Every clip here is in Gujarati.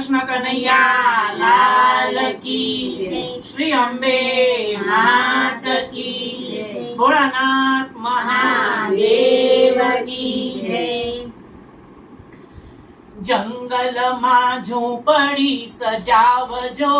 कृष्ण कन्हैया लाल की जय। श्री अम्बे मात की जय। भोलानाथ महादेव की जय। जंगल में झूंपड़ी सजावजो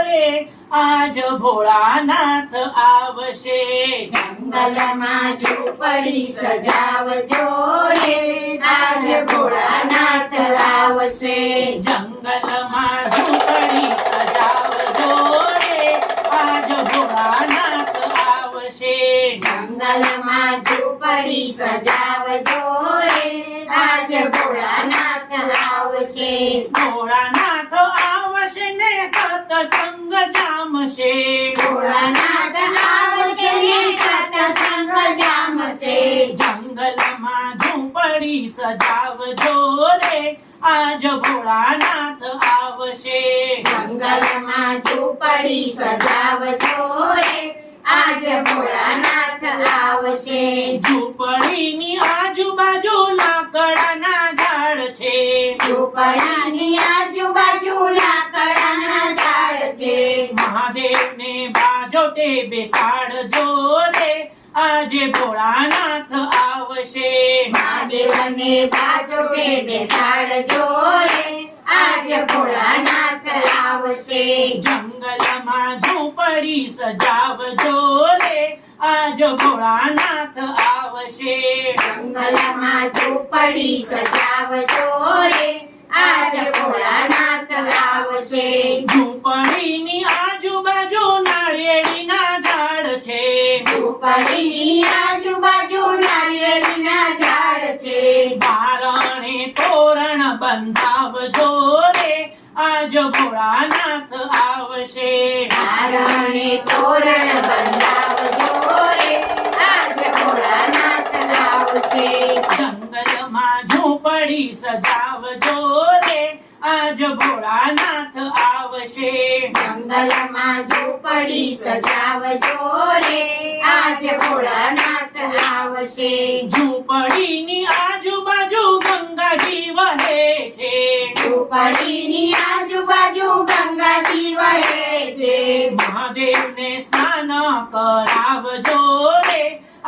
रे आज भोळानाथ आवशे। जंगल में झूंपड़ी सजावजो रे आज भोळानाथ आवशे। जंगल में झूंपड़ी सजावजो रे आज भोळानाथ आवशे। जंगल में झूंपड़ी सजावजो रे आज भोळानाथ आवशे। भोळानाथ आवशे ने सत्संग जामशे। भोळानाथ आवशे ने सत्संग जामशे। जंगल में झूंपड़ी सजावजो रे आज भोळानाथ आवशे। जंगल में झूंपड़ी सजावजो रे आज भोळानाथ आवशे। झूंपड़ीनी आजूबाजू लाकडाना झाड़ छे। झूंपड़ीनी आजूबाजू लाकडाना झाड़ छे। महादेवने बाजोटे बेसाडजो रे આજે ભોળાનાથ આવશે। महादेवने बाजोटे बेसाडजो रे आज भोळानाथ आवशे। જંગલમાં ઝૂંપડી સજાવજો રે આજ ભોળાનાથ આવશે। जंगलમાં झूंपड़ी सजावजो रे आज भोळानाथ आवशे। ઝૂંપડીની આજુબાજુ નારિયેળીના ઝાડ છે। झूंपड़ीनी आजूबाजू नारिયેળીના ઝાડ છે। બારણે તોરણ બંધાવજો રે આજ ભોળાનાથ આવશે। બારણે તોરણ બંધાવજો રે આજ ભોળાનાથ આવશે। જંગલમાં ઝૂંપડી સજાવજો રે આજ ભોળાનાથ આવશે। જંગલમાં ઝૂંપડી સજાવજો રે આજ ભોળાનાથ આવશે। ઝૂંપડીની આજુબાજુ ગંગાજી વહે છે। ઝૂંપડીની આજુબાજુ ગંગાજી વહે છે। મહાદેવને સ્નાન કરાવજો રે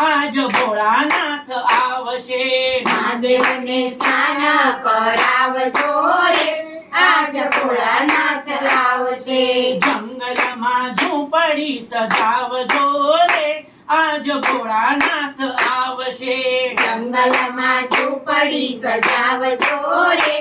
આજ ભોળાનાથ આવશે। મહાદેવને સ્નાન કરાવજો રે આજ ભોળાનાથ આવશે। જંગલમાં ઝૂંપડી સજાવજો રે આજ ભોળાનાથ આવશે। જંગલમાં ઝૂંપડી સજાવજો રે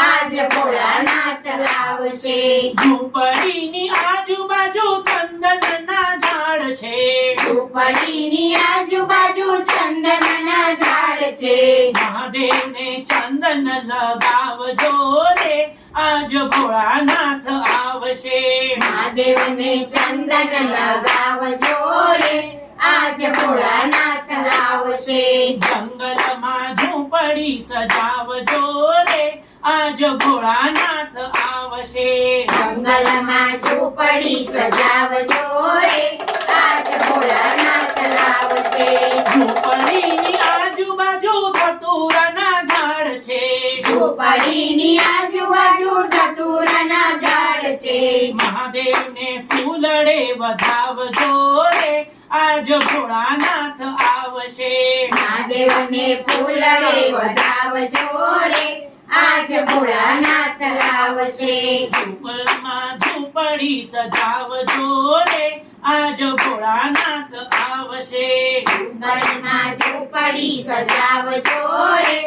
આજ ભોળાનાથ આવશે। ઝૂંપડીની આજુબાજુ ચંદનના ઝાડ છે। ઝૂંપડીની આજુબાજુ ચંદનના ઝાડ છે। મહાદેવને ચંદન લગાવજો રે આજ ભોળાનાથ આવશે। મહાદેવને ચંદન લગાવજો રે આજ ભોળાનાથ આવશે। જંગલમાં ઝૂંપડી સજાવજો રે આજ ભોળાનાથ આવશે। જંગલમાં ઝૂંપડી સજાવજો રે આજ ભોળાનાથ આવશે। ઝૂંપડીની આજુબાજુ ધતુરાના ઝાડ છે। ઝૂંપડીની આજુબાજુ ધતુરાના ઝાડ છે। મહાદેવને ફૂલડે વધાવજો રે આજ ભોળાનાથ આવશે। મહાદેવને ફૂલડે વધાવજો રે આજ ભોળાનાથ આવશે। ઝૂંપડમાં ઝૂંપડી સજાવજો રે આજ ભોળાનાથ આવશે। જંગલમાં ઝૂંપડી સજાવજો રે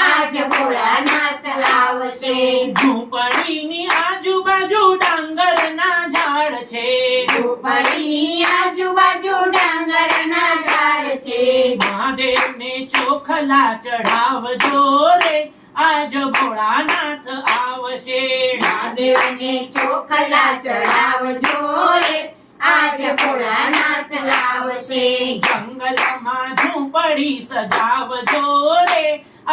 આજ ભોળાનાથ આવશે। ઝૂંપડીની આજુબાજુ ડાંગરના ઝાડ છે। ઝૂંપડીની આજુબાજુ ડાંગરના ઝાડ છે। મહાદેવને ચોખલા ચઢાવજો રે આજ ભોળાનાથ આવશે। મહાદેવને ચોખલા ચડાવજો રે આજ ભોળાનાથ આવશે। જંગલમાં ઝૂંપડી સજાવજો રે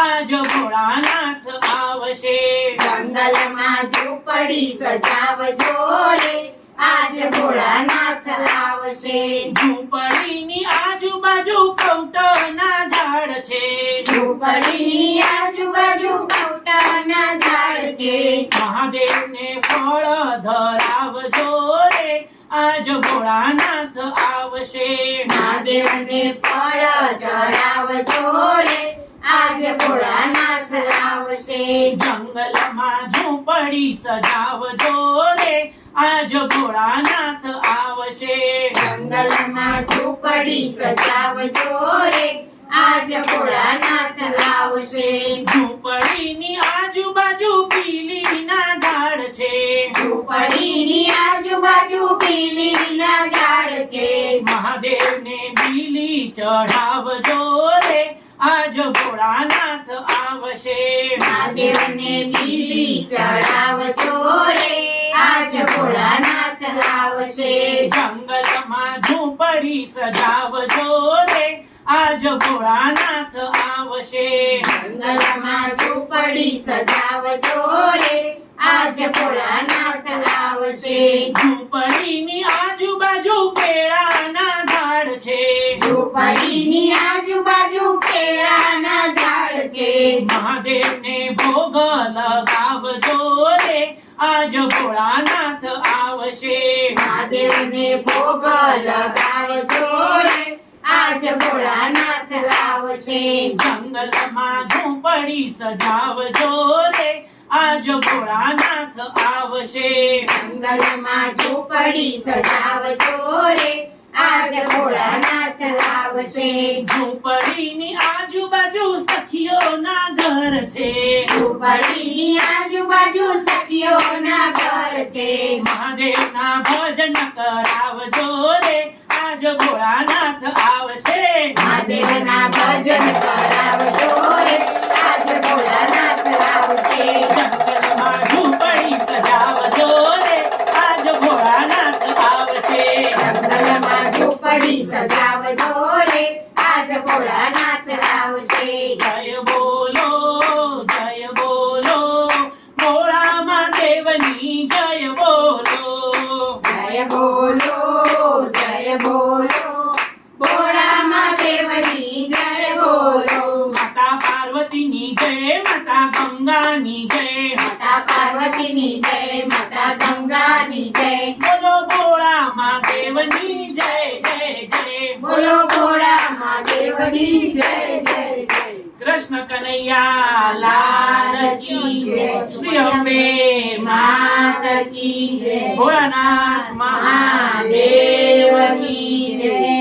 આજ ભોળાનાથ આવશે। જંગલમાં ઝૂંપડી સજાવજો રે આજ ભોળાનાથ આવશે। ઝૂંપડીની આજુબાજુ કૌટના ઝાડ છે। ઝૂંપડીની આજુબાજુ કૌટા કેળાના ઝાડ છે મહાદેવને ફળ ધરાવજો રે આજ ભોળાનાથ આવશે મહાદેવને ફળ ચડાવજો રે આજ ભોળાનાથ આવશે જંગલમાં ઝૂંપડી સજાવજો રે આજ ભોળાનાથ આવશે જંગલમાં ઝૂંપડી સજાવજો રે આજ ભોળાનાથ આવશે ઝૂંપડીની આજુબાજુ પીલીના ઝાડ છે ઝૂંપડીની આજુબાજુ પીલીના ઝાડ છે મહાદેવને બીલી ચઢાવજો રે આજ ભોળાનાથ આવશે મહાદેવને બીલી ચડાવજો રે આજ ભોળાનાથ આવશે જંગલમાં ઝૂંપડી સજાવજો રે આજ ભોળાનાથ આવશે જંગલમાં ઝૂંપડી સજાવજો રે આજ ભોળાનાથ આવશે ઝૂંપડીની આજુબાજુ કેળાના ઝાડ છે ઝૂંપડીની આજુબાજુ કેળાના ઝાડ છે મહાદેવને ભોગ લગાવજો રે આજ ભોળાનાથ આવશે મહાદેવને ભોગ લગાવજો રે આજ ભોળાનાથ આવશે જંગલમાં ઝૂંપડી સજાવજો રે આજ ભોળાનાથ આવશે જંગલમાં ઝૂંપડી સજાવજો રે આજ ભોળાનાથ આવશે ઝૂંપડીની આજુબાજુ સખીઓના ઘર છે ઝૂંપડીની આજુબાજુ સખીઓના ઘર છે મહાદેવના ભજન કરાવજો રે આજ ભોળાનાથ આવશે મહાદેવના ભજન કરાવજો રે આજ ભોળાનાથ આવશે જંગલમાં ઝૂંપડી સજાવજો રે આજ ભોળાનાથ આવશે જંગલમાં ઝૂંપડી સજાવજો રે આજ ભોળાનાથ આવશે જય બોલો ભોળા મહાદેવની જય બોલો જય બોલો ભોળા મહાદેવની જય બોલો માતા પાર્વતીની જય માતા ગંગાની જય માતા પાર્વતીની જય માતા ગંગાની જય બોલો ભોળા મહાદેવની જય જય જય બોલો ભોળા મહાદેવની જય જય જય કૃષ્ણ કનૈયા લાલ કી જય શ્રી અંબે માત કી જય ભોળાનાથ મહાદેવ કી જય